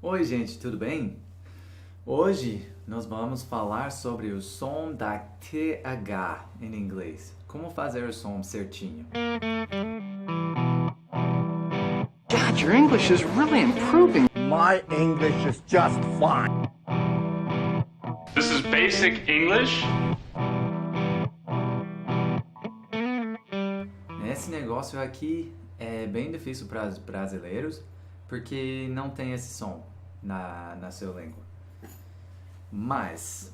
Oi, gente, tudo bem? Hoje nós vamos falar sobre o som da TH em inglês. Como fazer o som certinho. God, your English is really improving. My English is just fine. This is basic English. Esse negócio aqui é bem difícil para os brasileiros porque não tem esse som na sua língua. Mas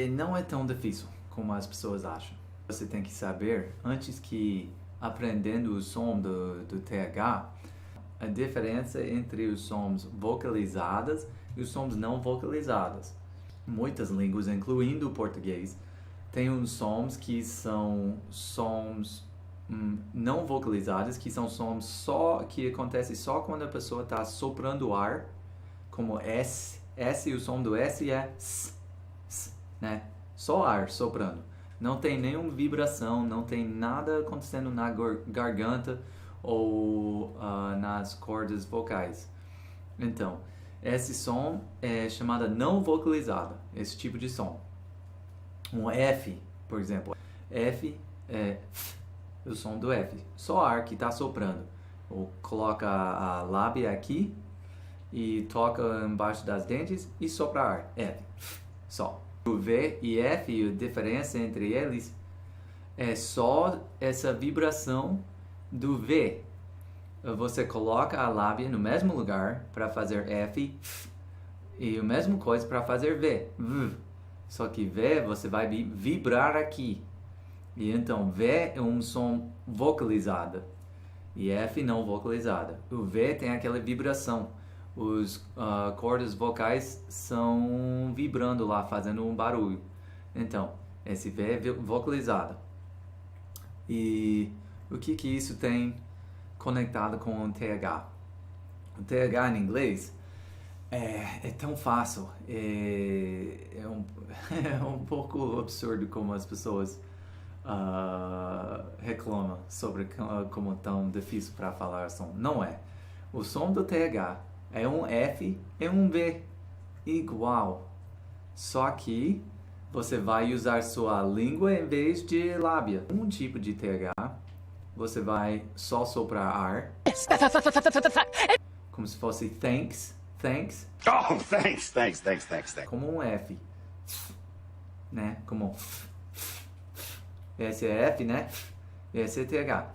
não é tão difícil como as pessoas acham. Você tem que saber, antes que aprendendo o som do TH, a diferença entre os sons vocalizados e os sons não vocalizados. Muitas línguas, incluindo o português, têm uns sons que são sons não vocalizados, que são sons que acontecem só quando a pessoa está soprando o ar, como S, e o som do S é S, né? Só ar soprando. Não tem nenhuma vibração, não tem nada acontecendo na garganta ou nas cordas vocais. Então, esse som é chamado não vocalizado, esse tipo de som. Um F, por exemplo. F é o som do F. Só ar que está soprando. Ou coloca a lábia aqui e toca embaixo das dentes e sopra ar. F. Só. O V e F, a diferença entre eles é só essa vibração do V. Você coloca a lábia no mesmo lugar para fazer F e a mesma coisa para fazer V. Só que V você vai vibrar aqui. E então V é um som vocalizado e F não vocalizado. O V tem aquela vibração. Os cordas vocais são vibrando lá, fazendo um barulho. Então, esse V é vocalizado. E o que isso tem conectado com o TH? O TH em inglês é tão fácil. É um pouco absurdo como as pessoas reclamam sobre como tão difícil para falar o som. Não é. O som do TH é um F e um V igual. Só que você vai usar sua língua em vez de lábia. Um tipo de TH, você vai só soprar ar. Como se fosse thanks. Oh, thanks. Como um F. Né? Como esse é F, né? Esse é TH.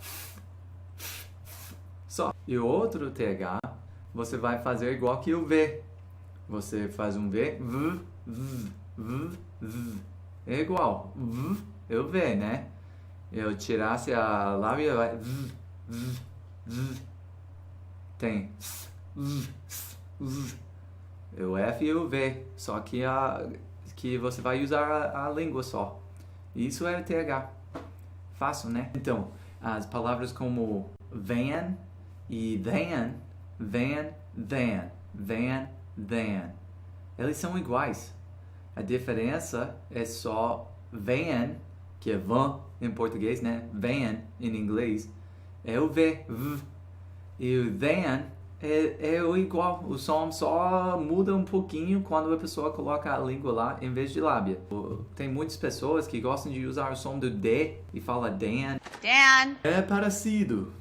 Só. E o outro TH, você vai fazer igual que o V. Você faz um V, é igual. É o V, né? Eu tirasse a lábia, vai tem o F e o V. Só que você vai usar a língua só. Isso é o TH. Fácil, né? Então, as palavras como van e than, eles são iguais. A diferença é só van, que é van em português, né? Van em inglês é o V. E o than é o igual. O som só muda um pouquinho quando a pessoa coloca a língua lá em vez de lábia. Tem muitas pessoas que gostam de usar o som do D e fala Dan. É parecido.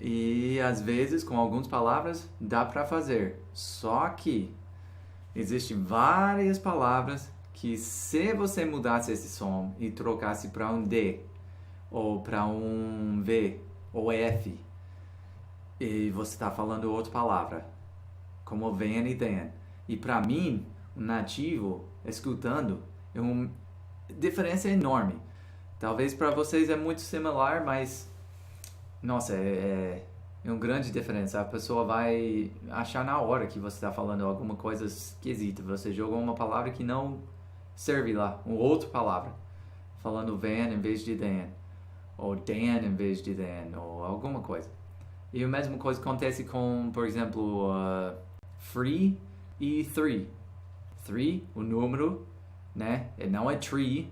E às vezes com algumas palavras dá para fazer. Só que existem várias palavras que se você mudasse esse som e trocasse para um D ou para um V ou F, e você está falando outra palavra, como van e then. E para mim, um nativo, escutando, é uma diferença enorme. Talvez para vocês é muito similar, mas nossa, é uma grande diferença. A pessoa vai achar na hora que você está falando alguma coisa esquisita. Você jogou uma palavra que não serve lá, uma outra palavra. Falando van em vez de then, ou dan em vez de then, ou alguma coisa. E a mesma coisa acontece com, por exemplo, free e three. Three, o número, né? E não é tree,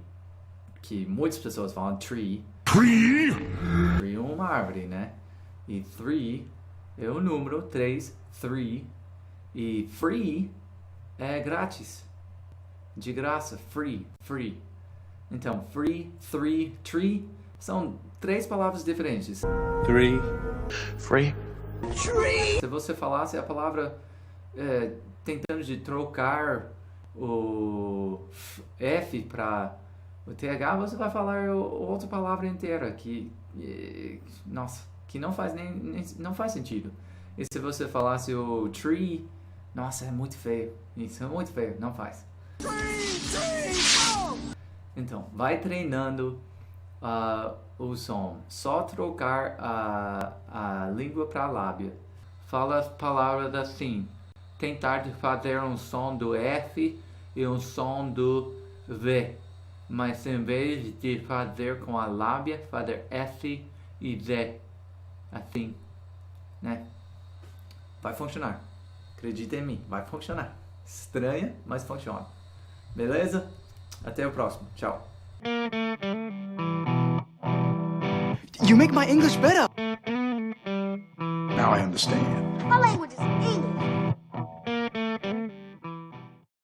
que muitas pessoas falam tree. Tree é uma árvore, né? E three é o número, 3, three. E free é grátis, de graça, free. Então, free, three, tree são 3 palavras diferentes. Three. Free. Se você falasse a palavra tentando de trocar o F para o TH, você vai falar outra palavra inteira que não faz sentido. E se você falasse o tree, nossa, é muito feio. Isso é muito feio, não faz. Então, vai treinando o som. Só trocar a língua para a lábia. Fala as palavras assim. Tentar de fazer um som do F e um som do V. Mas em vez de fazer com a lábia, fazer S e Z. Assim, né? Vai funcionar. Acredita em mim, vai funcionar. Estranha, mas funciona. Beleza? Até o próximo. Tchau. You make my English better. Now I understand. My language is English.